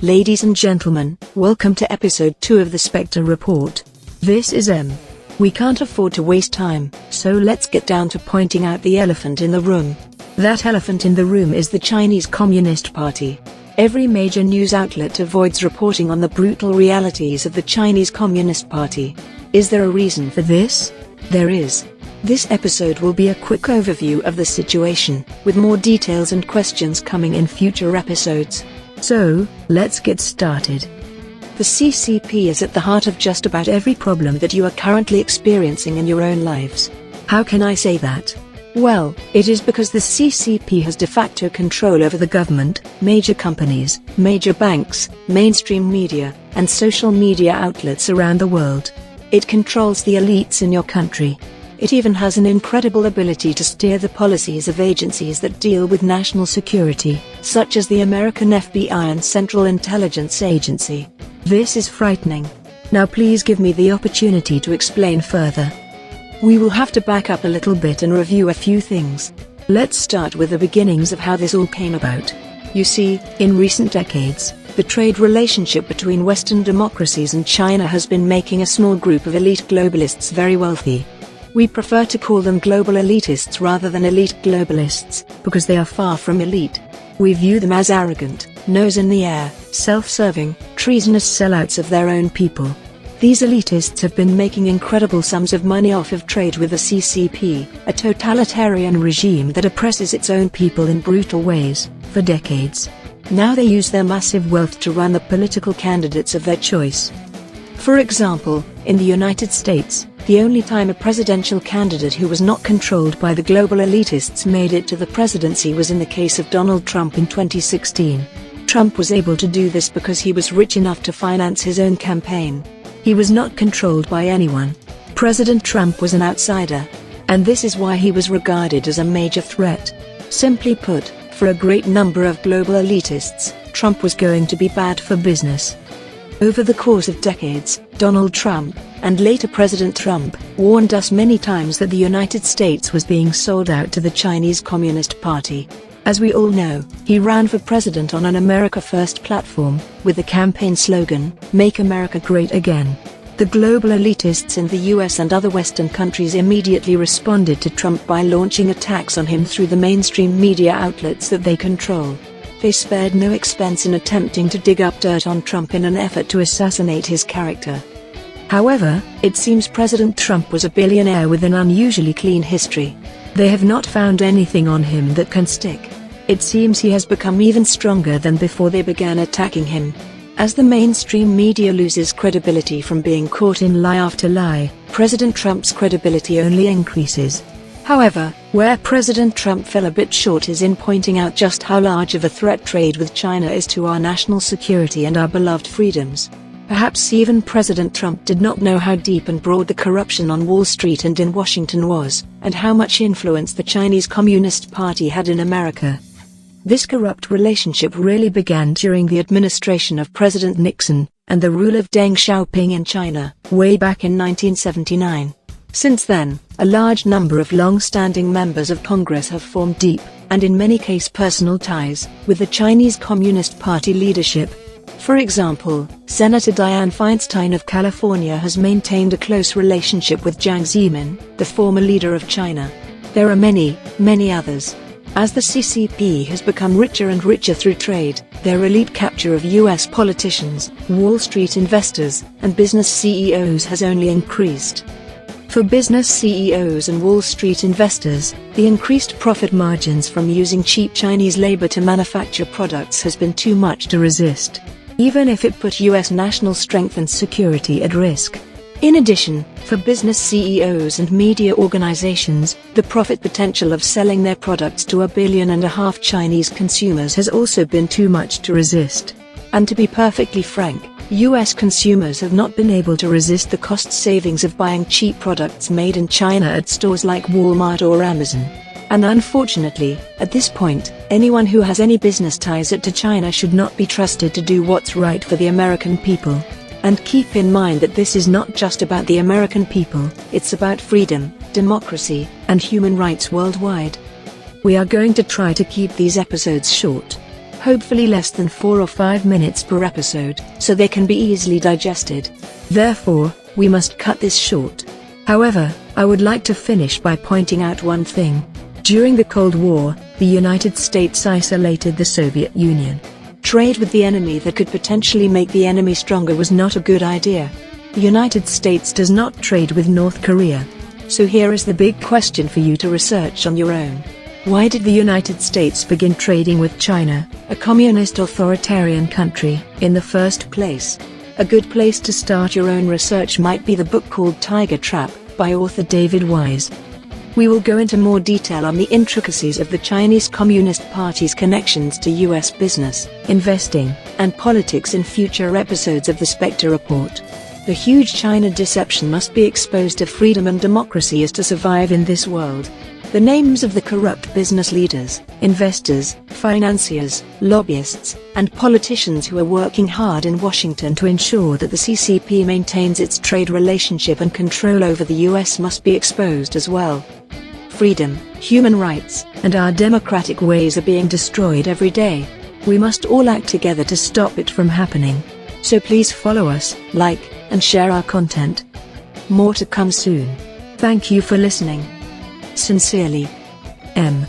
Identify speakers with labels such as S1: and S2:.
S1: Ladies and gentlemen, welcome to episode 2 of the Spectre report. This is M. We can't afford to waste time, so let's get down to pointing out the elephant in the room. That elephant in the room is the Chinese Communist Party. Every major news outlet avoids reporting on the brutal realities of the Chinese Communist Party. Is there a reason for this? There is. This episode will be a quick overview of the situation, with more details and questions coming in future episodes. So, let's get started. The CCP is at the heart of just about every problem that you are currently experiencing in your own lives. How can I say that? Well, it is because the CCP has de facto control over the government, major companies, major banks, mainstream media, and social media outlets around the world. It controls the elites in your country. It even has an incredible ability to steer the policies of agencies that deal with national security, such as the American FBI and Central Intelligence Agency. This is frightening. Now please give me the opportunity to explain further. We will have to back up a little bit and review a few things. Let's start with the beginnings of how this all came about. You see, in recent decades, the trade relationship between Western democracies and China has been making a small group of elite globalists very wealthy. We prefer to call them global elitists rather than elite globalists, because they are far from elite. We view them as arrogant, nose in the air, self-serving, treasonous sellouts of their own people. These elitists have been making incredible sums of money off of trade with the CCP, a totalitarian regime that oppresses its own people in brutal ways, for decades. Now they use their massive wealth to run the political candidates of their choice. For example, in the United States, the only time a presidential candidate who was not controlled by the global elitists made it to the presidency was in the case of Donald Trump in 2016. Trump was able to do this because he was rich enough to finance his own campaign. He was not controlled by anyone. President Trump was an outsider. And this is why he was regarded as a major threat. Simply put, for a great number of global elitists, Trump was going to be bad for business. Over the course of decades, Donald Trump, and later President Trump, warned us many times that the United States was being sold out to the Chinese Communist Party. As we all know, he ran for president on an America First platform, with the campaign slogan, "Make America Great Again." The global elitists in the US and other Western countries immediately responded to Trump by launching attacks on him through the mainstream media outlets that they control. They spared no expense in attempting to dig up dirt on Trump in an effort to assassinate his character. However, it seems President Trump was a billionaire with an unusually clean history. They have not found anything on him that can stick. It seems he has become even stronger than before they began attacking him. As the mainstream media loses credibility from being caught in lie after lie, President Trump's credibility only increases. However, where President Trump fell a bit short is in pointing out just how large of a threat trade with China is to our national security and our beloved freedoms. Perhaps even President Trump did not know how deep and broad the corruption on Wall Street and in Washington was, and how much influence the Chinese Communist Party had in America. This corrupt relationship really began during the administration of President Nixon, and the rule of Deng Xiaoping in China, way back in 1979. Since then, a large number of long-standing members of Congress have formed deep, and in many cases personal ties, with the Chinese Communist Party leadership. For example, Senator Dianne Feinstein of California has maintained a close relationship with Jiang Zemin, the former leader of China. There are many, many others. As the CCP has become richer and richer through trade, their elite capture of US politicians, Wall Street investors, and business CEOs has only increased. For business CEOs and Wall Street investors, the increased profit margins from using cheap Chinese labor to manufacture products has been too much to resist, even if it put US national strength and security at risk. In addition, for business CEOs and media organizations, the profit potential of selling their products to 1.5 billion Chinese consumers has also been too much to resist. And to be perfectly frank, US consumers have not been able to resist the cost savings of buying cheap products made in China at stores like Walmart or Amazon. And unfortunately, at this point, anyone who has any business ties to China should not be trusted to do what's right for the American people. And keep in mind that this is not just about the American people, it's about freedom, democracy, and human rights worldwide. We are going to try to keep these episodes short. hopefully less than 4 or 5 minutes per episode, so they can be easily digested. Therefore, we must cut this short. However, I would like to finish by pointing out one thing. During the Cold War, the United States isolated the Soviet Union. Trade with the enemy that could potentially make the enemy stronger was not a good idea. The United States does not trade with North Korea. So here is the big question for you to research on your own. Why did the United States begin trading with China, a communist authoritarian country, in the first place? A good place to start your own research might be the book called Tiger Trap, by author David Wise. We will go into more detail on the intricacies of the Chinese Communist Party's connections to US business, investing, and politics in future episodes of the Spectre Report. The huge China deception must be exposed if freedom and democracy is to survive in this world. The names of the corrupt business leaders, investors, financiers, lobbyists, and politicians who are working hard in Washington to ensure that the CCP maintains its trade relationship and control over the US must be exposed as well. Freedom, human rights, and our democratic ways are being destroyed every day. We must all act together to stop it from happening. So please follow us, like, and share our content. More to come soon. Thank you for listening. Sincerely, M.